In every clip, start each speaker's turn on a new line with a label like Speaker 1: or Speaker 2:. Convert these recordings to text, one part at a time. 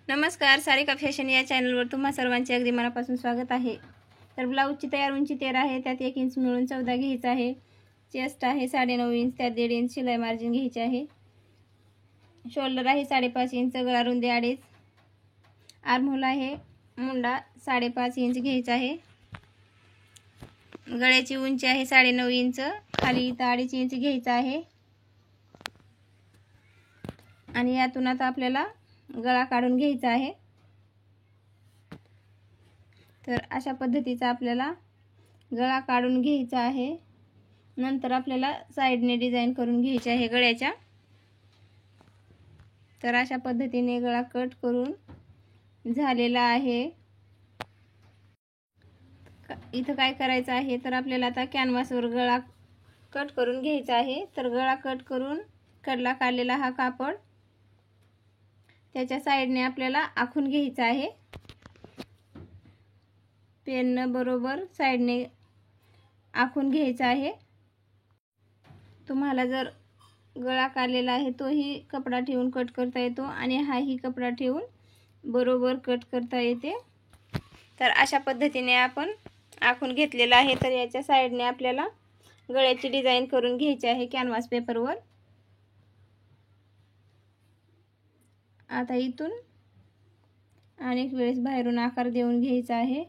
Speaker 1: नमस्कार, सारिका फॅशन या चॅनलवर तुम्हा सर्वांचे अगदी मनापासून स्वागत आहे। तर ब्लाऊजची तयार उंची 13 आहे, त्यात 1 इंच मिळून 14 घ्यायचा आहे। चेस्ट आहे 9.5 इंच, त्यात 1.5 इंच शिलाई मार्जिन घ्यायचे आहे। शोल्डर आहे 5.5 इंच, गळा रुंदी 2.5, आर्महोल आहे मुंडा 5.5 इंच घ्यायचा आहे। गळ्याची उंची आहे 9.5 इंच, खाली इथं 2.5 इंच घ्यायचा आहे। आणि यातून आता आपल्याला गळा काढून घ्यायचा आहे। तर अशा पद्धतीचा आपल्याला गळा काढून घ्यायचा आहे। नंतर आपल्याला साइडने डिझाइन करून घ्यायची आहे गळ्याच्या। तर अशा पद्धतीने गळा कट करून झालेला आहे। इथं काय करायचं आहे, तर आपल्याला आता कॅनव्हासवर गळा कट करून घ्यायचा आहे। तर गळा कट करून कडला काढलेला हा कापड त्याच्या साइडने आपल्याला आखून घ्यायचा आहे। पेन बरोबर साइडने आखून घ्यायचा आहे। तुम्हाला जर गळा काढलेला आहे तोही कपडा ठेवून कट करता येतो आणि हाही कपडा ठेवून बरोबर कट करता येते। तर अशा पद्धतीने आपण आखून घेतलेला आहे। तर याच्या साइडने आपल्याला गळ्याची डिझाइन करून घ्यायची आहे कॅनव्हास पेपरवर। आता इथून अनेक वेळेस बाहेरून आकार देऊन घ्यायचा आहे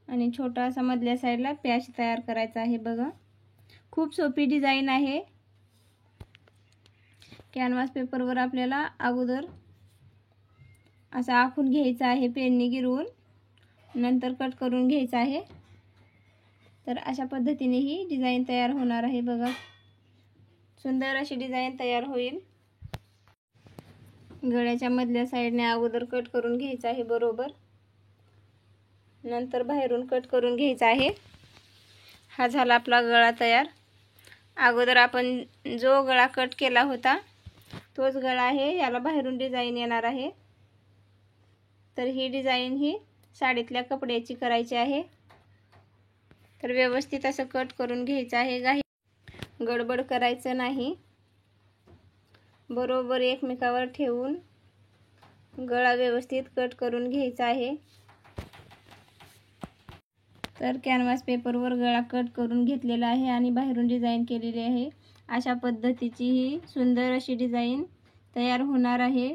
Speaker 1: आणि छोटासा मधल्या साइडला पॅच तयार करायचा आहे। बघा, खूप सोपी डिझाइन आहे। कॅनव्हास पेपरवर आपल्याला अगोदर असा आखून घ्यायचा आहे, पेनने गिरवून नंतर कट करून घ्यायचा आहे। तर अशा पद्धतीने ही डिझाइन तयार होणार आहे। बघा, सुंदर अशी डिझाइन तयार होईल। गळ्याच्या मधल्या साइडने अगोदर कट करून घ्यायचा आहे बरोबर, नंतर बाहेरून कट करून घ्यायचा आहे। हा झाला आपला गळा तयार। अगोदर आपण जो गळा कट केला होता तोच गळा आहे, याला बाहेरून डिझाइन येणार आहे। तर ही डिझाइन ही साडीतल्या कपड्याची करायची आहे। तर व्यवस्थित असं कट करून घ्यायचं आहे, काही गडबड करायचं नाही। बरोबर एकमेकावर ठेवून गळा व्यवस्थित कट करून घ्यायचा आहे। तर कॅनव्हास पेपरवर गळा कट करून घेतलेला आहे आणि बाहेरून डिझाइन केलेली आहे। अशा पद्धतीची ही सुंदर अशी डिझाइन तयार होणार आहे।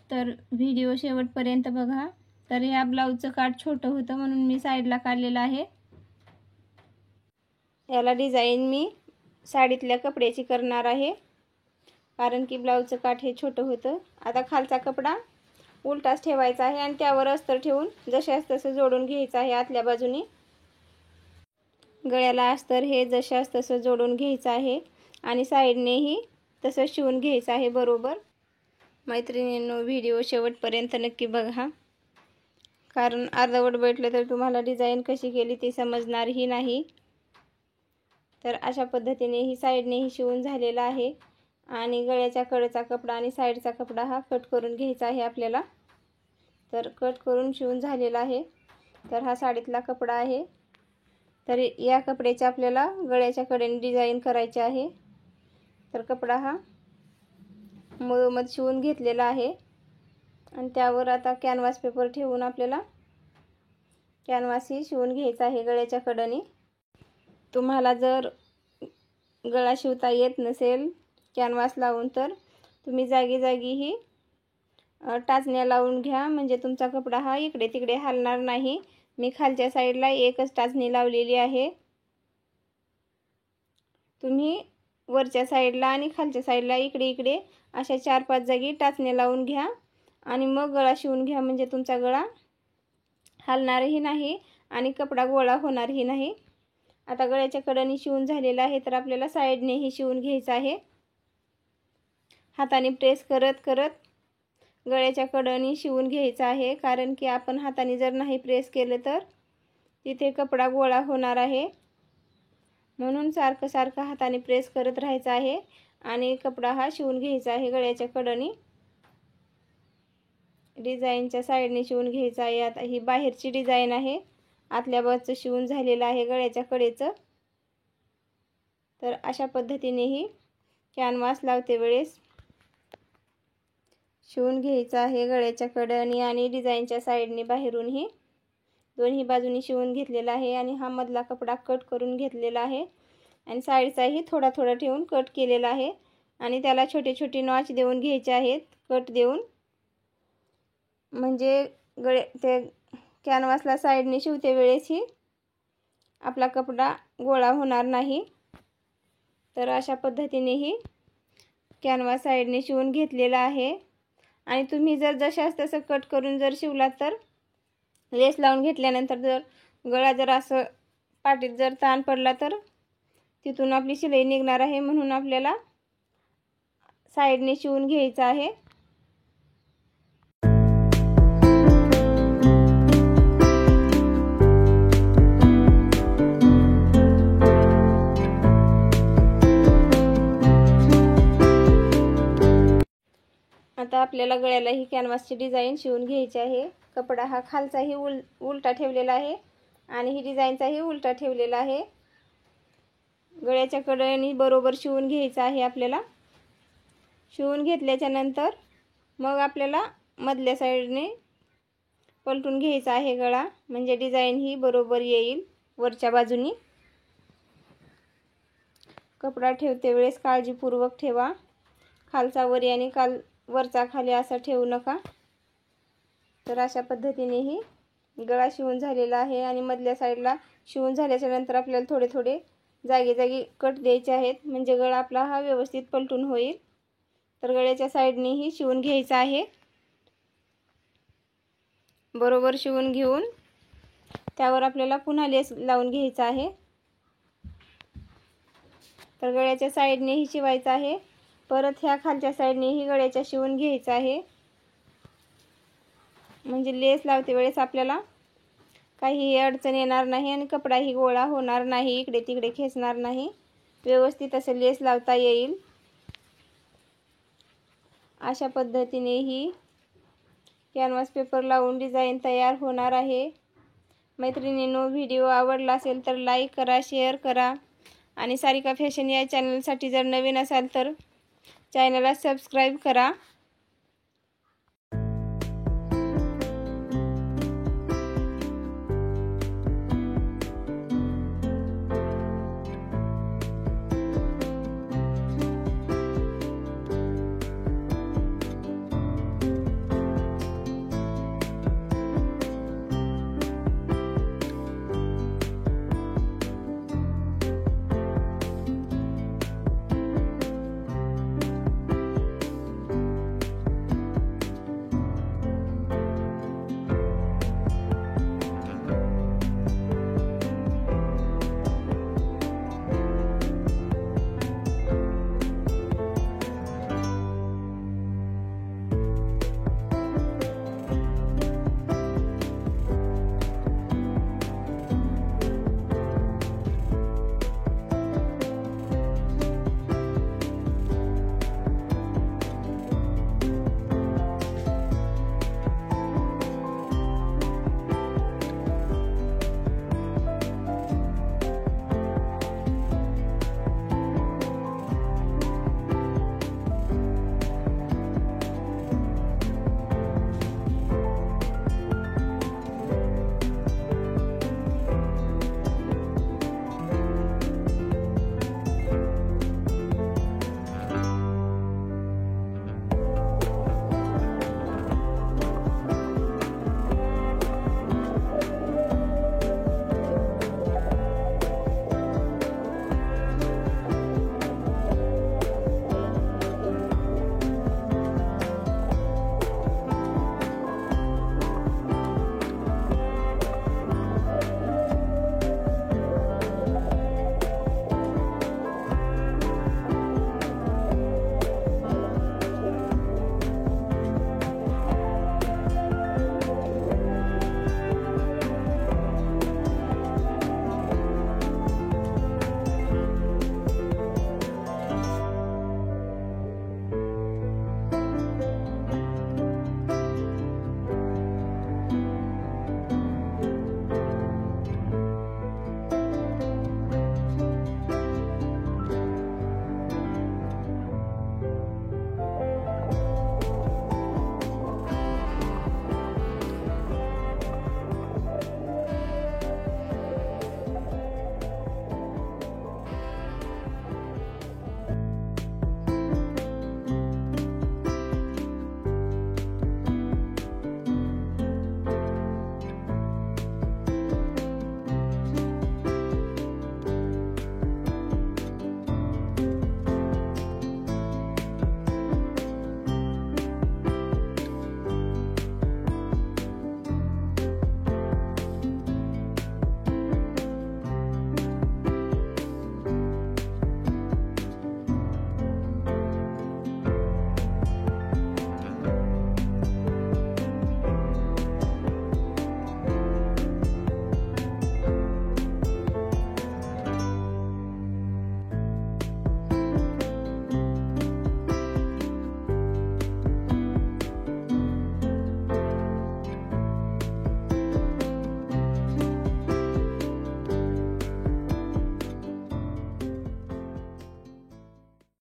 Speaker 1: तर व्हिडिओ शेवटपर्यंत बघा। तर ह्या ब्लाऊजचं काठ छोटं होतं म्हणून मी साइडला काढलेलं आहे। याला डिझाइन मी साडीतल्या कपड्याची करणार आहे, कारण की ब्लाऊजचं काठ हे छोटं होतं। आता खालचा कपडा उलटाच ठेवायचा आहे आणि त्यावर अस्तर ठेवून जशास तसं जोडून घ्यायचं आहे आतल्या बाजूने। गळ्याला अस्तर हे जशास तसं जोडून घ्यायचं आहे आणि साइडनेही तसं शिवून घ्यायचं आहे बरोबर। मैत्रिणींनो, व्हिडिओ शेवटपर्यंत नक्की बघा, कारण अर्धवट बैठलं तर तुम्हाला डिझाइन कशी केली ती समजणारही नाही। तर अशा पद्धतीने ही साइडनेही शिवून झालेला आहे आणि गळ्याच्या कडेचा कपडा आणि साइडचा कपडा हा कट करून घ्यायचा आहे आपल्याला। तर कट करून शिवून झालेला आहे। तर हा साडीतला कपडा आहे। तर या कपड्याच्या आपल्याला गळ्याच्या कडेने डिझाइन करायची आहे। तर कपडा हा मधोमध शिवून घेतलेला आहे आणि त्यावर आता कॅनव्हास पेपर ठेवून आपल्याला कॅनव्हासही शिवून घ्यायचा आहे गळ्याच्या कडेने। तुम्हाला जर गळा शिवता येत नसेल कॅनव्हास लावून, तर तुम्ही जागी जागी ही टाचण्या लावून घ्या, म्हणजे तुमचा कपडा हा इकडे तिकडे हलणार नाही। मी खालच्या साईडला एकच टाचणी लावलेली आहे। तुम्ही वरच्या साईडला आणि खालच्या साईडला इकडे इकडे अशा 4-5 जागी टाचण्या लावून घ्या आणि मग गळा शिवून घ्या, म्हणजे तुमचा गळा हलणारही नाही आणि कपडा गोळा होणारही नाही। आता गळ्याच्या कडेने शिवून झालेला आहे, तर आपल्याला साइडनेही शिवून घ्यायचं आहे। हाताने प्रेस करत करत गळ्याच्या कडेने शिवून घ्यायचं आहे, कारण की आपण हाताने जर नाही प्रेस केलं तर तिथे कपडा गोळा होणार आहे। म्हणून सारखं सारखं हाताने प्रेस करत राहायचं आहे आणि कपडा हा शिवून घ्यायचा आहे गळ्याच्या कडेने। डिझाइनच्या साइडने शिवून घ्यायचा आहे। आता ही बाहेरची डिझाइन आहे, आतल्या बाजूचं शिवून झालेलं आहे गळ्याच्या कडेचं। तर अशा पद्धतीने ही कॅनव्हास लावते वेळेस शिवून घ्यायचं आहे गळ्याच्या कडेने आणि डिझाईनच्या साईडने बाहेरूनही दोन्ही बाजूनी शिवून घेतलेला आहे आणि हा मधला कपडा कट करून घेतलेला आहे आणि साईडचाही थोडा थोडा ठेवून कट केलेला आहे आणि त्याला छोटे छोटे नॉच देऊन घ्यायचे आहेत कट देऊन, म्हणजे ते कॅनव्हासला साईडने शिवते वेळेसही आपला कपडा गोळा होणार नाही। तर अशा पद्धतीनेही कॅनव्हास साईडने शिवून घेतलेला आहे आणि तुम्ही जर जशास तसं कट करून जर शिवलात तर लेस लावून घेतल्यानंतर जर गळा जर असं पाठीत जर ताण पडला तर तिथून आपली शिलाई निघणार आहे, म्हणून आपल्याला साईडने शिवून घ्यायचं आहे। आता आपल्याला गळ्याला ही कॅनव्हासची डिझाईन शिवून घ्यायची आहे। कपडा हा खालचाही उलटा ठेवलेला आहे आणि ही डिझाईनचाही उलटा ठेवलेला आहे। गळ्याच्या कडेने बरोबर शिवून घ्यायचं आहे आपल्याला। शिवून घेतल्याच्या नंतर मग आपल्याला मधल्या साईडने पलटून घ्यायचा आहे गळा, म्हणजे डिझाईन ही बरोबर येईल वरच्या बाजूनी। कपडा ठेवते वेळेस काळजीपूर्वक ठेवा, खालचा वरी आणि वरचा खाली असं ठेवू नका। तर अशा पद्धतीनेही गळा शिवून झालेला आहे आणि मधल्या साईडला शिवून झाल्याच्या नंतर आपल्याला थोडे थोडे जागी कट द्यायचे आहेत, म्हणजे गळा आपला हा व्यवस्थित पलटून होईल। तर गळ्याच्या साईडनेही शिवून घ्यायचा आहे, बरोबर शिवून घेऊन त्यावर आपल्याला पुन्हा लेस लावून घ्यायचा आहे। तर गळ्याच्या साईडनेही शिवायचा आहे, परत ह्या खालच्या साईडनेही गळ्याच्या शिवून घ्यायचा आहे, म्हणजे लेस लावते वेळेस आपल्याला काही अडचण येणार नाही आणि कपडाही गोळा होणार नाही, इकडे तिकडे खेचणार नाही, व्यवस्थित असं लेस लावता येईल। अशा पद्धतीने ही कॅनव्हास पेपर लावून डिझाईन तयार होणार आहे। मैत्रिणींनो, व्हिडिओ आवडला असेल तर लाईक करा, शेअर करा आणि सारिका फॅशन या चॅनलसाठी जर नवीन असाल तर चॅनलला सबस्क्राईब करा।